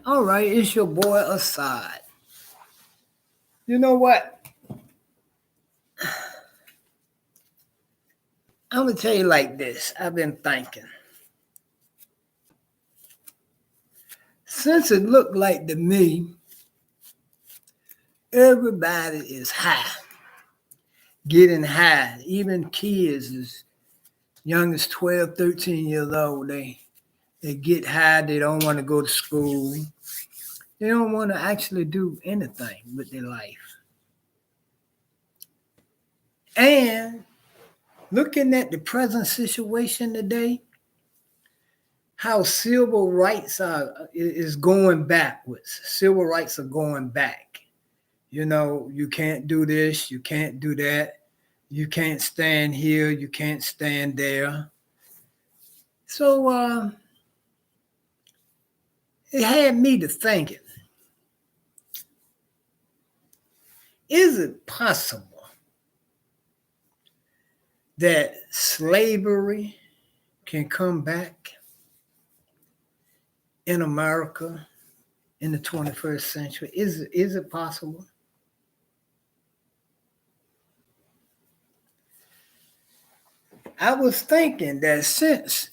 All right, it's your boy Assad. You know what? I'm gonna tell you like this. I've been thinking. Since it looked like to me, everybody is high, getting high. Even kids as young as 12, 13 years old, they get high, they don't want to go to school. They don't want to actually do anything with their life. And looking at the present situation today, how civil rights is going backwards. Civil rights are going back. You know, you can't do this, you can't do that, you can't stand here, you can't stand there. So it had me to thinking: is it possible that slavery can come back in America in the 21st century? Is it possible? I was thinking that since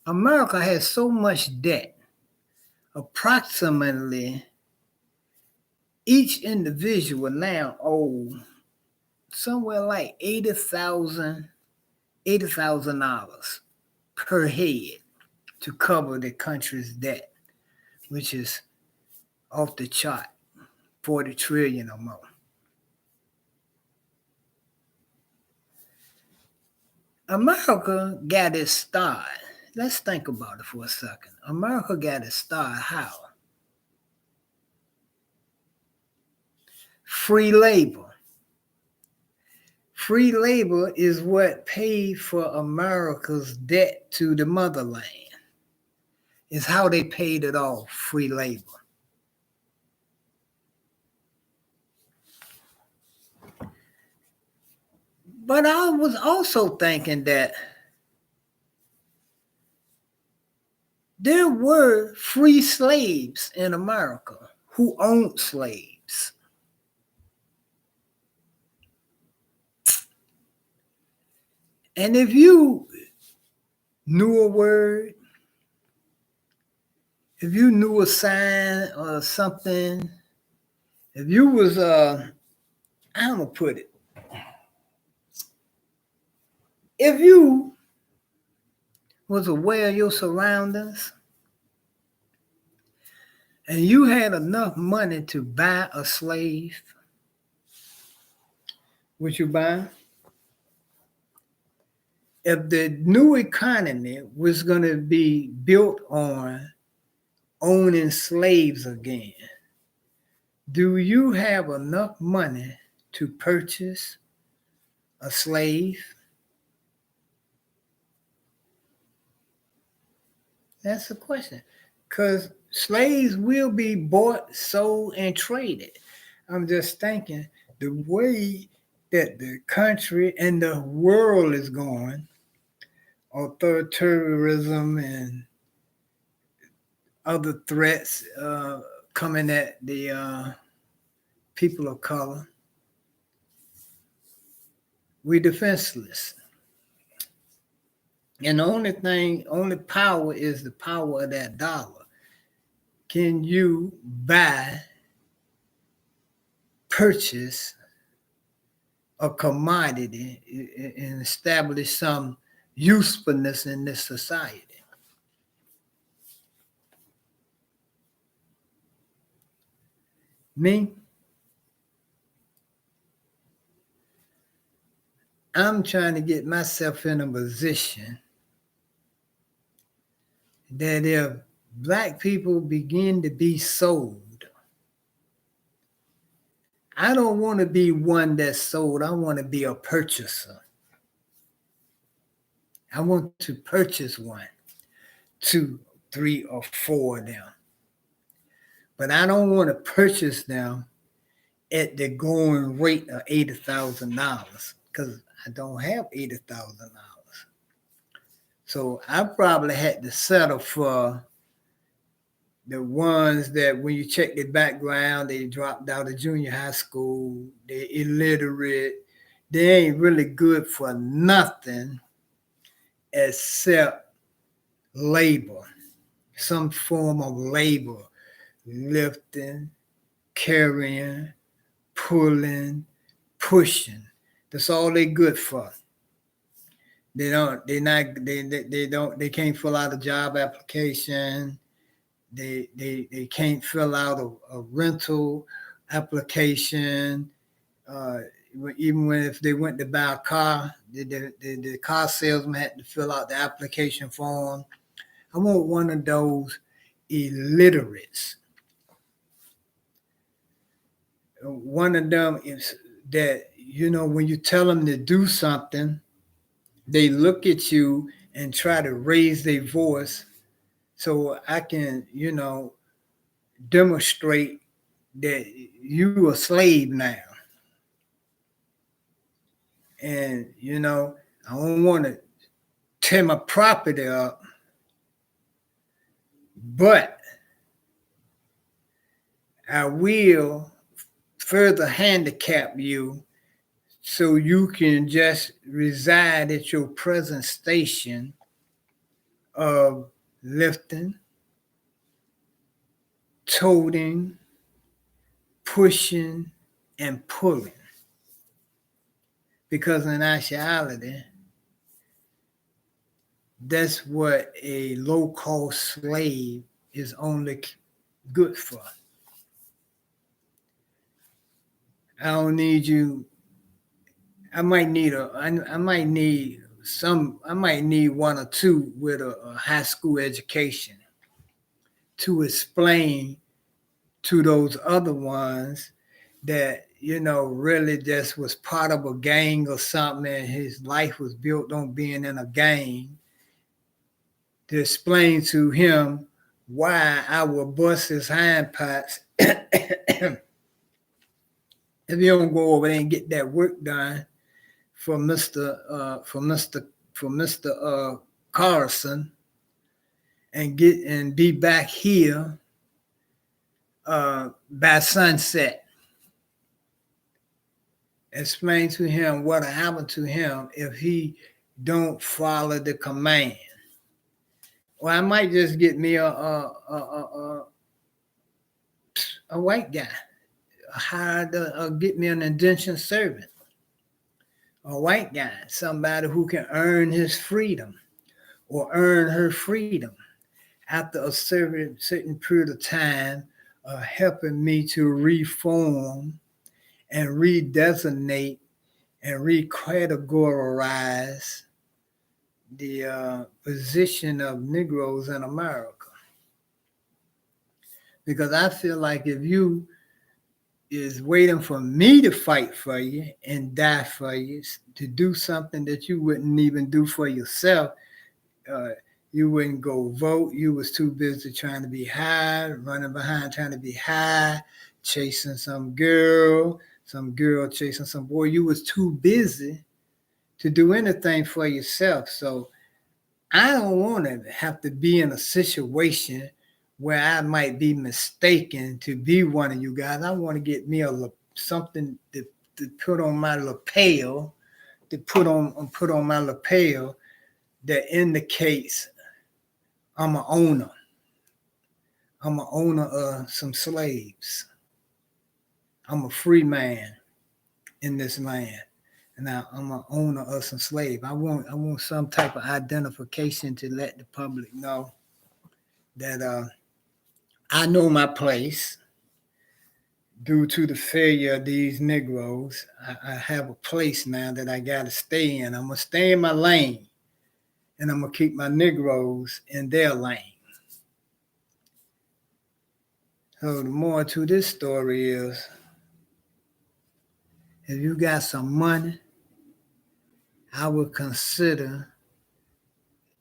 America has so much debt, approximately each individual now owe somewhere like $80,000 per head to cover the country's debt, which is off the chart, 40 trillion or more. America got its start. Let's think about it for a second. America got its start how? Free labor. Free labor is what paid for America's debt to the motherland. It's how they paid it off, free labor. But I was also thinking that there were free slaves in America who owned slaves. And if you knew a word, if you knew a sign or something, if you was I'm gonna put it, if you was aware of your surroundings and you had enough money to buy a slave, would you buy? If the new economy was going to be built on owning slaves again, do you have enough money to purchase a slave? That's the question. Because slaves will be bought, sold, and traded. I'm just thinking the way that the country and the world is going, authoritarianism and other threats coming at the people of color, we defenseless. And the only power is the power of that dollar. Can you buy, purchase a commodity and establish some usefulness in this society? Me, I'm trying to get myself in a position that if Black people begin to be sold, I don't want to be one that's sold. I want to be a purchaser. I want to purchase one, two, three, or four of them. But I don't want to purchase them at the going rate of $80,000 because I don't have $80,000. So I probably had to settle for the ones that when you check their background, they dropped out of junior high school, they're illiterate, they ain't really good for nothing except labor, some form of labor, lifting, carrying, pulling, pushing. That's all they good for. They can't fill out a job application. They can't fill out a rental application. Even if they went to buy a car, the car salesman had to fill out the application form. I want one of those illiterates. One of them is that, when you tell them to do something, they look at you and try to raise their voice so I can, demonstrate that you a slave now. And, I don't want to tear my property up, but I will further handicap you so you can just reside at your present station of lifting, toting, pushing, and pulling. Because in actuality, that's what a low-cost slave is only good for. I don't need you. I might need one or two with a high school education to explain to those other ones that, really just was part of a gang or something, and his life was built on being in a gang, to explain to him why I will bust his hind parts if you don't go over there and get that work done for Mr. Carson and be back here by sunset. Explain to him what'll happen to him if he don't follow the command. Or I might just get me a white guy, get me an indentured servant, a white guy, somebody who can earn his freedom or earn her freedom after a certain period of time, helping me to reform and redesignate and recategorize the position of Negroes in America. Because I feel like if you is waiting for me to fight for you and die for you, to do something that you wouldn't even do for yourself, you wouldn't go vote. You was too busy trying to be high, running behind trying to be high, chasing some girl chasing some boy. You was too busy to do anything for yourself. So I don't want to have to be in a situation where I might be mistaken to be one of you guys. I want to get me something to put on my lapel, that indicates I'm an owner. I'm an owner of some slaves. I'm a free man in this land. And I'm an owner of some slaves. I want some type of identification to let the public know that I know my place. Due to the failure of these Negroes, I have a place now that I got to stay in. I'm going to stay in my lane, and I'm going to keep my Negroes in their lane. So the moral to this story is, if you got some money, I would consider,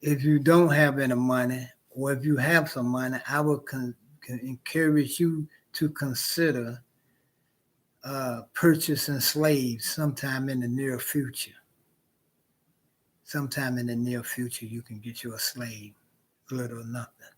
if you don't have any money, or if you have some money, I would encourage you to consider purchasing slaves sometime in the near future. Sometime in the near future, you can get you a slave, little or nothing.